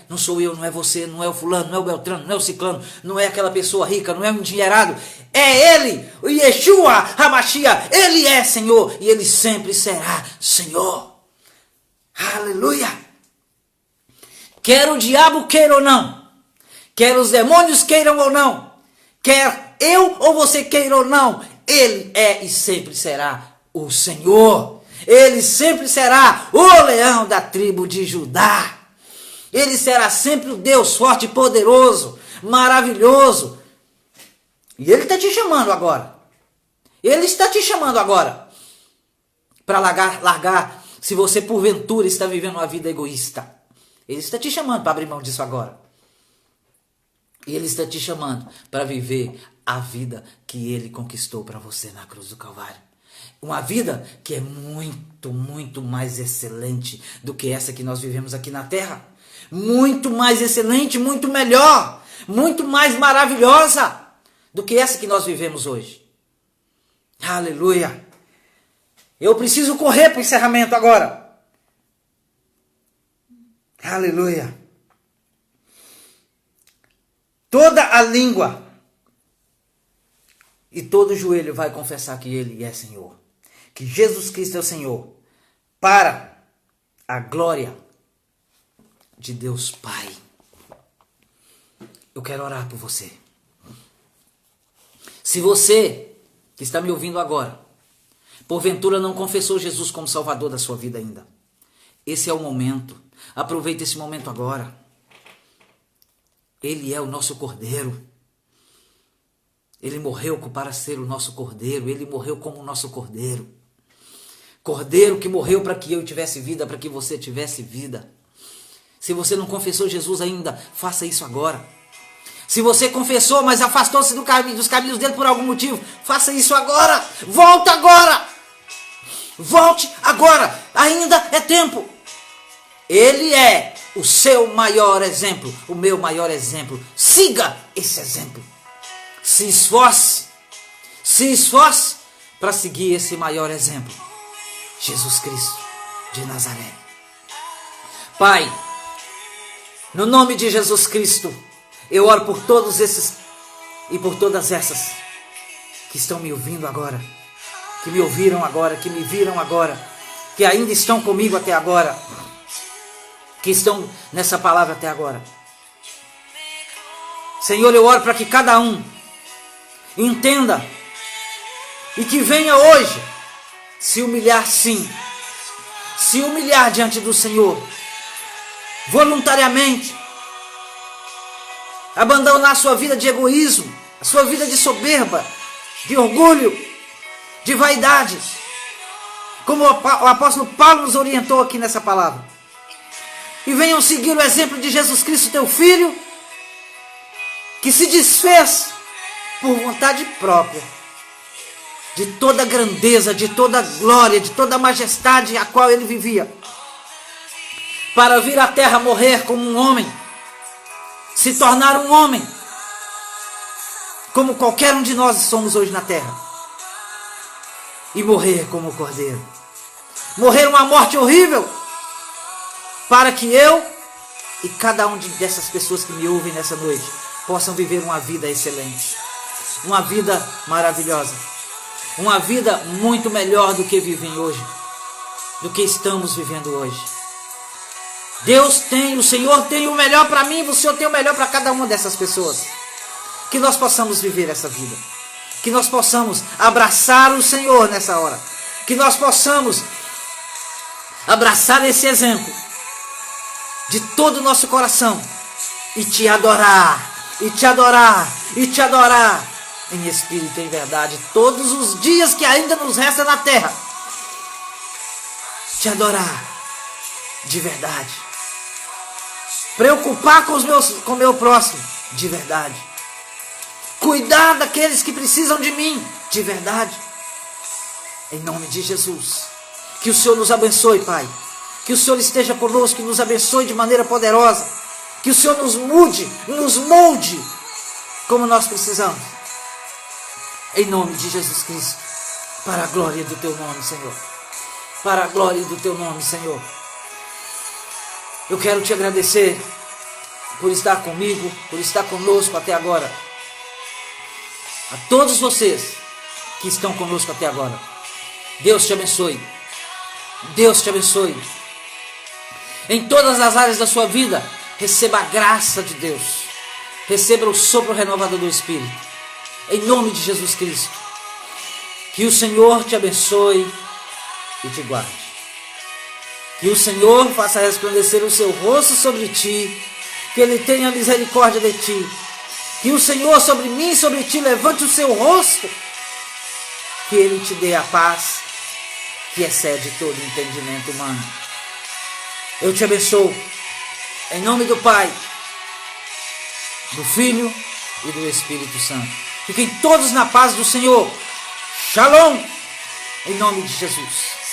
Não sou eu, não é você, não é o fulano, não é o beltrano, não é o ciclano, não é aquela pessoa rica, não é o endinheirado. É Ele, o Yeshua HaMashiach. Ele é Senhor e Ele sempre será Senhor. Aleluia. Quer o diabo queira ou não, quer os demônios queiram ou não, quer eu ou você queira ou não, Ele é e sempre será o Senhor. Ele sempre será o leão da tribo de Judá. Ele será sempre o Deus forte e poderoso, maravilhoso. E Ele está te chamando agora. Ele está te chamando agora para largar, se você porventura está vivendo uma vida egoísta. Ele está te chamando para abrir mão disso agora. E Ele está te chamando para viver a vida que Ele conquistou para você na cruz do Calvário. Uma vida que é muito, muito mais excelente do que essa que nós vivemos aqui na terra. Muito mais excelente, muito melhor, muito mais maravilhosa do que essa que nós vivemos hoje. Aleluia. Eu preciso correr para o encerramento agora. Aleluia. Toda a língua e todo joelho vai confessar que Ele é Senhor. Que Jesus Cristo é o Senhor. Para a glória de Deus Pai. Eu quero orar por você. Se você que está me ouvindo agora, porventura não confessou Jesus como Salvador da sua vida ainda, esse é o momento. Aproveite esse momento agora. Ele é o nosso Cordeiro. Ele morreu para ser o nosso Cordeiro. Ele morreu como o nosso Cordeiro. Cordeiro que morreu para que eu tivesse vida, para que você tivesse vida. Se você não confessou Jesus ainda, faça isso agora. Se você confessou, mas afastou-se dos caminhos dele por algum motivo, faça isso agora. Volta agora. Volte agora. Ainda é tempo. Ele é o seu maior exemplo, o meu maior exemplo. Siga esse exemplo. Se se esforce para seguir esse maior exemplo, Jesus Cristo de Nazaré. Pai, no nome de Jesus Cristo, eu oro por todos esses e por todas essas que estão me ouvindo agora, que me ouviram agora, que me viram agora, que ainda estão comigo até agora, que estão nessa palavra até agora. Senhor, eu oro para que cada um entenda e que venha hoje se humilhar, sim, se humilhar diante do Senhor, voluntariamente, abandonar a sua vida de egoísmo, a sua vida de soberba, de orgulho, de vaidade, como o apóstolo Paulo nos orientou aqui nessa palavra. E venham seguir o exemplo de Jesus Cristo, teu Filho, que se desfez por vontade própria de toda a grandeza, de toda a glória, de toda a majestade a qual ele vivia, para vir à terra morrer como um homem, se tornar um homem, como qualquer um de nós somos hoje na terra, e morrer como o Cordeiro, morrer uma morte horrível, para que eu e cada um dessas pessoas que me ouvem nessa noite possam viver uma vida excelente, uma vida maravilhosa, uma vida muito melhor do que vivem hoje, do que estamos vivendo hoje. Deus tem, o Senhor tem o melhor para mim, o Senhor tem o melhor para cada uma dessas pessoas. Que nós possamos viver essa vida, que nós possamos abraçar o Senhor nessa hora, que nós possamos abraçar esse exemplo de todo o nosso coração e te adorar, e te adorar, e te adorar em espírito e em verdade todos os dias que ainda nos resta na terra. Te adorar de verdade, preocupar com o meu próximo de verdade, cuidar daqueles que precisam de mim de verdade, em nome de Jesus. Que o Senhor nos abençoe, Pai, que o Senhor esteja conosco, que nos abençoe de maneira poderosa, que o Senhor nos mude, nos molde como nós precisamos, em nome de Jesus Cristo, para a glória do teu nome, Senhor, para a glória do teu nome, Senhor. Eu quero te agradecer por estar comigo, por estar conosco até agora. A todos vocês que estão conosco até agora, Deus te abençoe. Deus te abençoe. Em todas as áreas da sua vida, receba a graça de Deus. Receba o sopro renovador do Espírito. Em nome de Jesus Cristo. Que o Senhor te abençoe e te guarde. Que o Senhor faça resplandecer o seu rosto sobre ti. Que Ele tenha misericórdia de ti. Que o Senhor sobre mim e sobre ti levante o seu rosto. Que Ele te dê a paz que excede todo entendimento humano. Eu te abençoo. Em nome do Pai, do Filho e do Espírito Santo. Fiquem todos na paz do Senhor. Shalom. Em nome de Jesus.